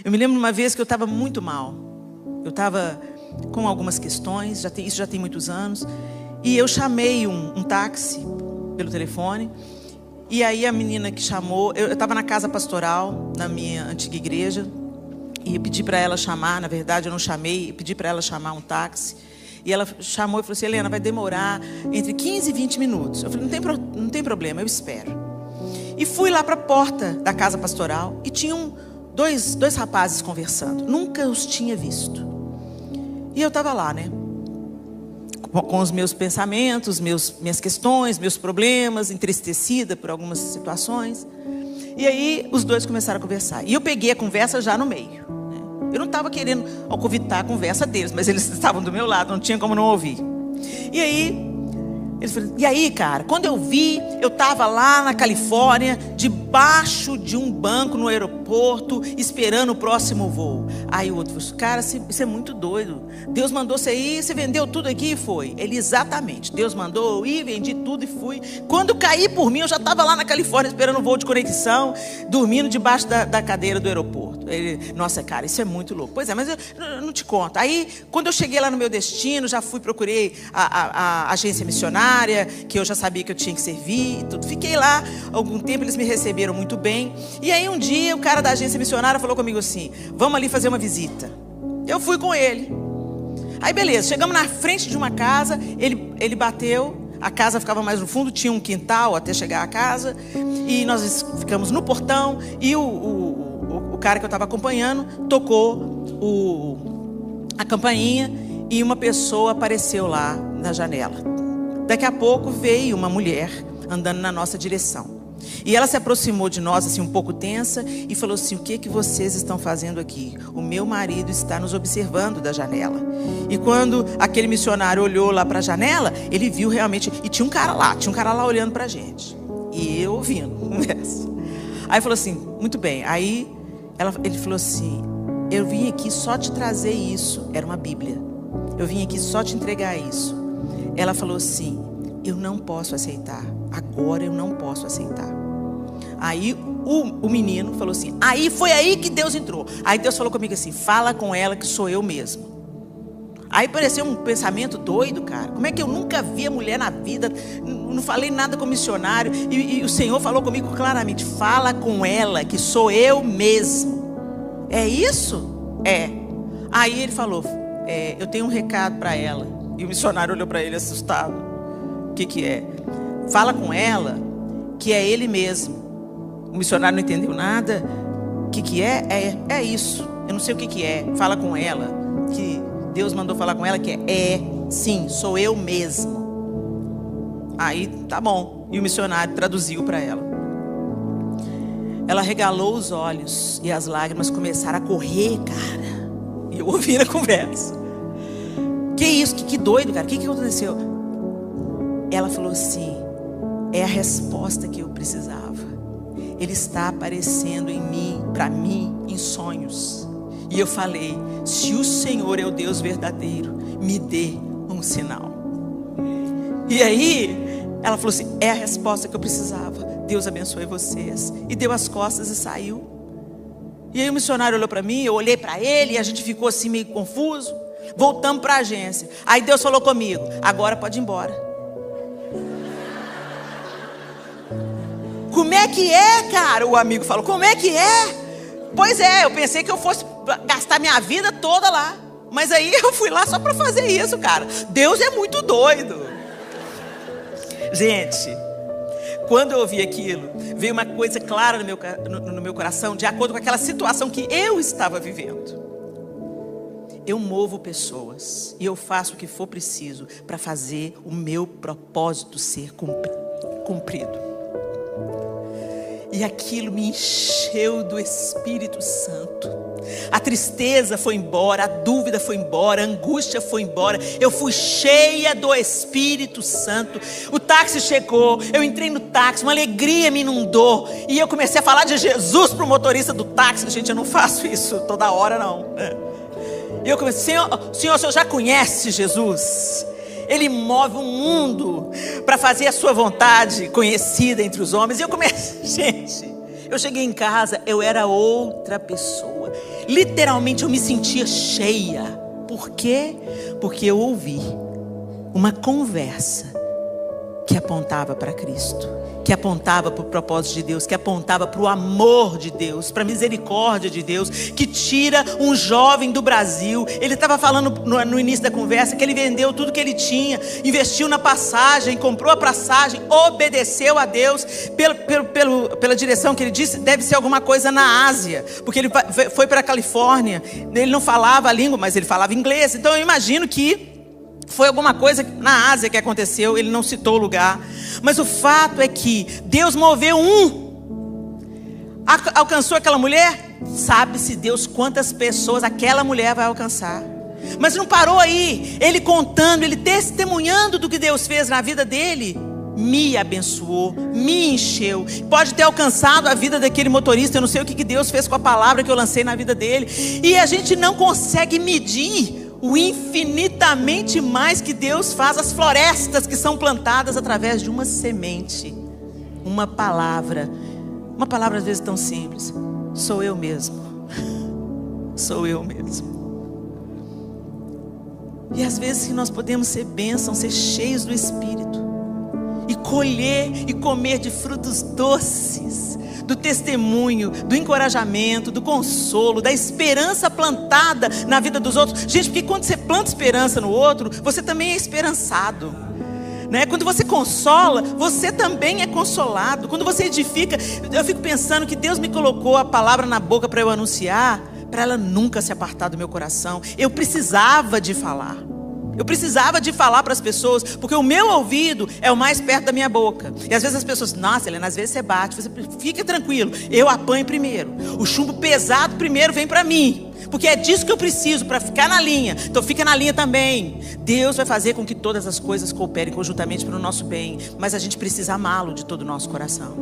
Eu me lembro de uma vez que eu estava muito mal. Eu estava com algumas questões, isso já tem muitos anos. E eu chamei um táxi pelo telefone. E aí a menina que chamou, eu estava na casa pastoral, na minha antiga igreja. E eu pedi para ela chamar, na verdade eu não chamei, eu pedi para ela chamar um táxi. E ela chamou e falou assim: Helena, vai demorar entre 15 e 20 minutos. Eu falei: não tem problema, eu espero. E fui lá para a porta da casa pastoral e tinham dois rapazes conversando. Nunca os tinha visto. E eu estava lá, né? Com os meus pensamentos, minhas questões, meus problemas, entristecida por algumas situações. E aí os dois começaram a conversar. E eu peguei a conversa já no meio, né? Eu não estava querendo alcovitar a conversa deles, mas eles estavam do meu lado, não tinha como não ouvir. E aí, cara, quando eu vi, eu estava lá na Califórnia, debaixo de um banco no aeroporto, esperando o próximo voo. Aí o outro falou assim: cara, isso é muito doido. Deus mandou você ir, você vendeu tudo aqui e foi. Ele: exatamente, Deus mandou eu ir, vendi tudo e fui. Quando caí por mim, eu já estava lá na Califórnia esperando o voo de conexão, dormindo debaixo da cadeira do aeroporto. Ele: nossa, cara, isso é muito louco. Pois é, mas eu não te conto. Aí, quando eu cheguei lá no meu destino, já procurei a agência missionária, que eu já sabia que eu tinha que servir e tudo. Fiquei lá algum tempo, eles me receberam muito bem. E aí um dia o cara da agência missionária falou comigo assim: vamos ali fazer uma visita. Eu fui com ele. Aí beleza, chegamos na frente de uma casa, ele bateu, a casa ficava mais no fundo, tinha um quintal até chegar à casa, e nós ficamos no portão, e o cara que eu estava acompanhando tocou a campainha, e uma pessoa apareceu lá na janela. Daqui a pouco veio uma mulher andando na nossa direção. E ela se aproximou de nós, assim, um pouco tensa, e falou assim: o que vocês estão fazendo aqui? O meu marido está nos observando da janela. E quando aquele missionário olhou lá para a janela, ele viu realmente, e tinha um cara lá olhando para a gente. E eu ouvindo a conversa. Aí falou assim: muito bem. Aí ele falou assim: eu vim aqui só te trazer isso. Era uma Bíblia. Eu vim aqui só te entregar isso. Ela falou assim: eu não posso aceitar. Agora eu não posso aceitar. Aí o menino falou assim: aí foi aí que Deus entrou. Aí Deus falou comigo assim: fala com ela que sou eu mesmo. Aí pareceu um pensamento doido, cara. Como é que eu nunca vi a mulher na vida? Não falei nada com o missionário. E o Senhor falou comigo claramente: fala com ela que sou eu mesmo. É isso? É. Aí ele falou: eu tenho um recado para ela. E o missionário olhou para ele assustado. O que é? Fala com ela que é ele mesmo. O missionário não entendeu nada. O que é? É isso. Eu não sei o que é. Fala com ela que Deus mandou falar com ela que sim, sou eu mesmo. Aí, tá bom. E o missionário traduziu para ela. Ela regalou os olhos e as lágrimas começaram a correr, cara. E eu ouvi a conversa. Que isso? Que doido, cara. O que aconteceu? Ela falou assim: é a resposta que eu precisava. Ele está aparecendo em mim, para mim, em sonhos. E eu falei: se o Senhor é o Deus verdadeiro, me dê um sinal. E aí ela falou assim: é a resposta que eu precisava. Deus abençoe vocês. E deu as costas e saiu. E aí o missionário olhou para mim, eu olhei para ele, e a gente ficou assim meio confuso. Voltamos para a agência. Aí Deus falou comigo: agora pode ir embora. Como é que é, cara? O amigo falou: como é que é? Pois é, eu pensei que eu fosse gastar minha vida toda lá. Mas aí eu fui lá só para fazer isso, cara. Deus é muito doido. Gente, quando eu ouvi aquilo, veio uma coisa clara no meu coração, de acordo com aquela situação que eu estava vivendo. Eu movo pessoas e eu faço o que for preciso para fazer o meu propósito ser cumprido. E aquilo me encheu do Espírito Santo. A tristeza foi embora, a dúvida foi embora, a angústia foi embora. Eu fui cheia do Espírito Santo. O táxi chegou, eu entrei no táxi, uma alegria me inundou. E eu comecei a falar de Jesus para o motorista do táxi. Gente, eu não faço isso toda hora, não. E eu comecei: Senhor, o Senhor já conhece Jesus? Ele move o mundo para fazer a sua vontade conhecida entre os homens. E eu comecei, gente, Eu cheguei em casa, eu era outra pessoa. Literalmente eu me sentia cheia. Por quê? Porque eu ouvi uma conversa que apontava para Cristo, que apontava para o propósito de Deus, que apontava para o amor de Deus, para a misericórdia de Deus, que tira um jovem do Brasil. Ele estava falando no início da conversa que ele vendeu tudo que ele investiu na passagem, comprou a passagem, obedeceu a Deus pela direção que ele disse. Deve ser alguma coisa na Ásia, porque ele foi para a Califórnia. Ele não falava a língua, mas ele falava inglês. Então eu imagino que foi alguma coisa na Ásia que aconteceu. Ele não citou o lugar, mas o fato é que Deus moveu alcançou aquela mulher. Sabe-se Deus quantas pessoas aquela mulher vai alcançar. Mas não parou aí. Ele contando, ele testemunhando do que Deus fez na vida dele, me abençoou, me encheu. Pode ter alcançado a vida daquele motorista. Eu não sei o que Deus fez com a palavra que eu lancei na vida dele. E a gente não consegue medir o infinitamente mais que Deus faz, as florestas que são plantadas através de uma semente, uma palavra às vezes tão simples. Sou eu mesmo. Sou eu mesmo. E às vezes que nós podemos ser bênçãos, ser cheios do Espírito e colher e comer de frutos doces, do testemunho, do encorajamento, do consolo, da esperança plantada na vida dos outros. Gente, porque quando você planta esperança no outro, você também é esperançado, né? Quando você consola, você também é consolado. Quando você edifica, eu fico pensando que Deus me colocou a palavra na boca para eu anunciar, para ela nunca se apartar do meu coração. Eu precisava de falar. Eu precisava de falar para as pessoas, porque o meu ouvido é o mais perto da minha boca. E às vezes as pessoas, nossa, Helena, às vezes você bate. Você fica tranquilo, eu apanho primeiro. O chumbo pesado primeiro vem para mim, porque é disso que eu preciso para ficar na linha. Então fica na linha também. Deus vai fazer com que todas as coisas cooperem conjuntamente para o nosso bem, mas a gente precisa amá-lo de todo o nosso coração.